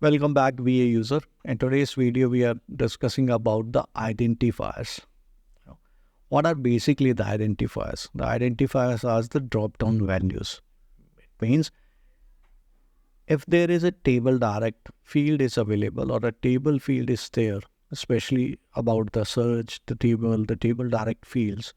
Welcome back, VA user. In today's video, we are discussing about the identifiers. What are basically the identifiers? The identifiers are the drop-down values. It means if there is a table direct field is available or a table field is there, especially about the search, the table direct fields,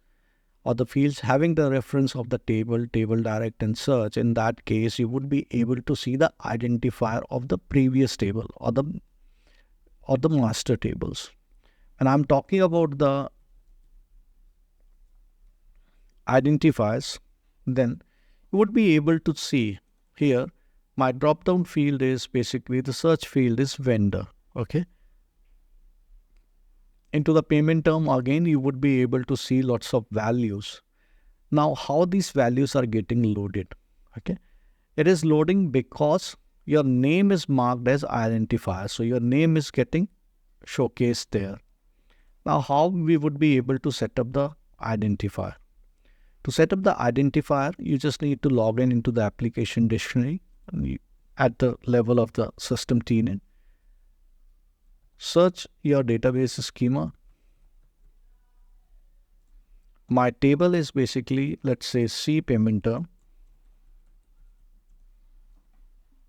or the fields having the reference of the table direct and search, in that case, you would be able to see the identifier of the previous table or the master tables. And I'm talking about the identifiers, then you would be able to see here my drop down field is basically the search field is vendor. Okay. Into the payment term, again, you would be able to see lots of values. Now, how these values are getting loaded? Okay. It is loading because your name is marked as identifier. So your name is getting showcased there. Now, how we would be able to set up the identifier? To set up the identifier, you just need to log in into the application dictionary at the level of the system tenant. Search your database schema. My table is basically, let's say, C payment term.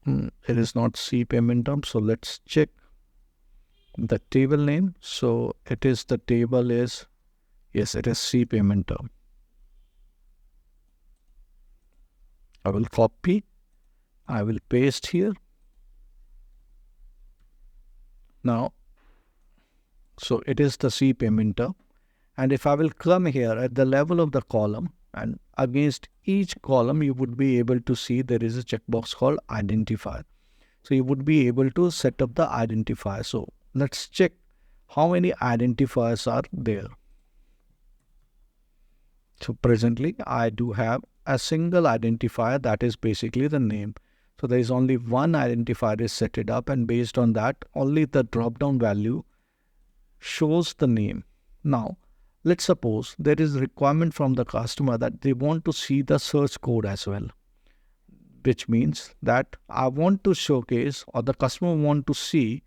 It is not C payment term, so let's check the table name. So it is the table is, yes, it is C payment term. I will copy, I will paste here. Now, so it is the C payment term. And if I will come here at the level of the column, and against each column, you would be able to see there is a checkbox called identifier. So you would be able to set up the identifier. So let's check how many identifiers are there. So presently, I do have a single identifier, that is basically the name. So there is only one identifier is set it up, and based on that, only the drop down value shows the name. Now, let's suppose there is a requirement from the customer that they want to see the search code as well, which means that I want to showcase, or the customer want to see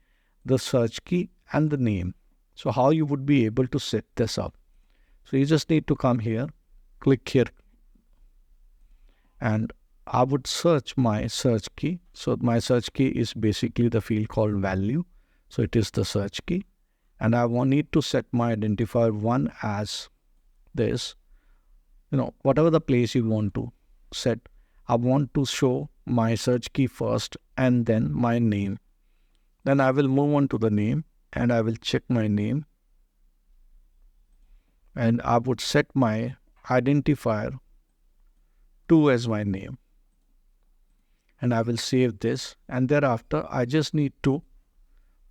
the search key and the name. So how you would be able to set this up? So you just need to come here, click here, and I would search my search key. So my search key is basically the field called value. So it is the search key. And I need to set my identifier 1 as this. Whatever the place you want to set, I want to show my search key first and then my name. Then I will move on to the name and I will check my name. And I would set my identifier 2 as my name. And I will save this. And thereafter, I just need to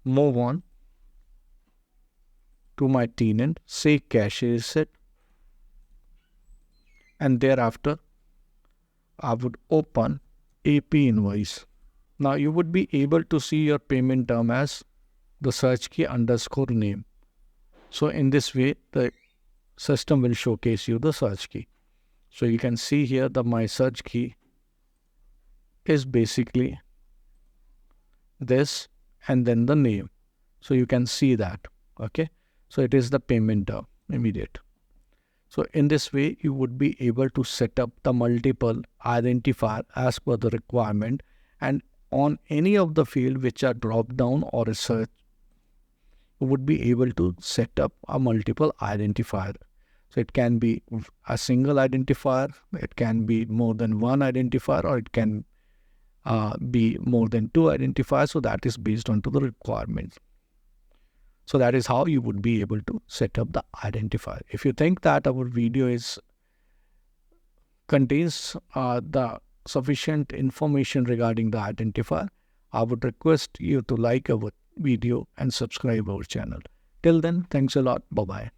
move on to my tenant, say cache is set, and thereafter I would open AP invoice. Now you would be able to see your payment term as the search key underscore name. So in this way, the system will showcase you the search key. So you can see here that my search key is basically this and then the name. So you can see that. Okay. So it is the payment term immediate. So in this way, you would be able to set up the multiple identifier as per the requirement, and on any of the field which are drop down or a search, you would be able to set up a multiple identifier. So it can be a single identifier, it can be more than one identifier, or it can be more than two identifiers. So that is based on to the requirements. So that is how you would be able to set up the identifier. If you think that our video contains the sufficient information regarding the identifier, I would request you to like our video and subscribe our channel. Till then, thanks a lot. Bye-bye.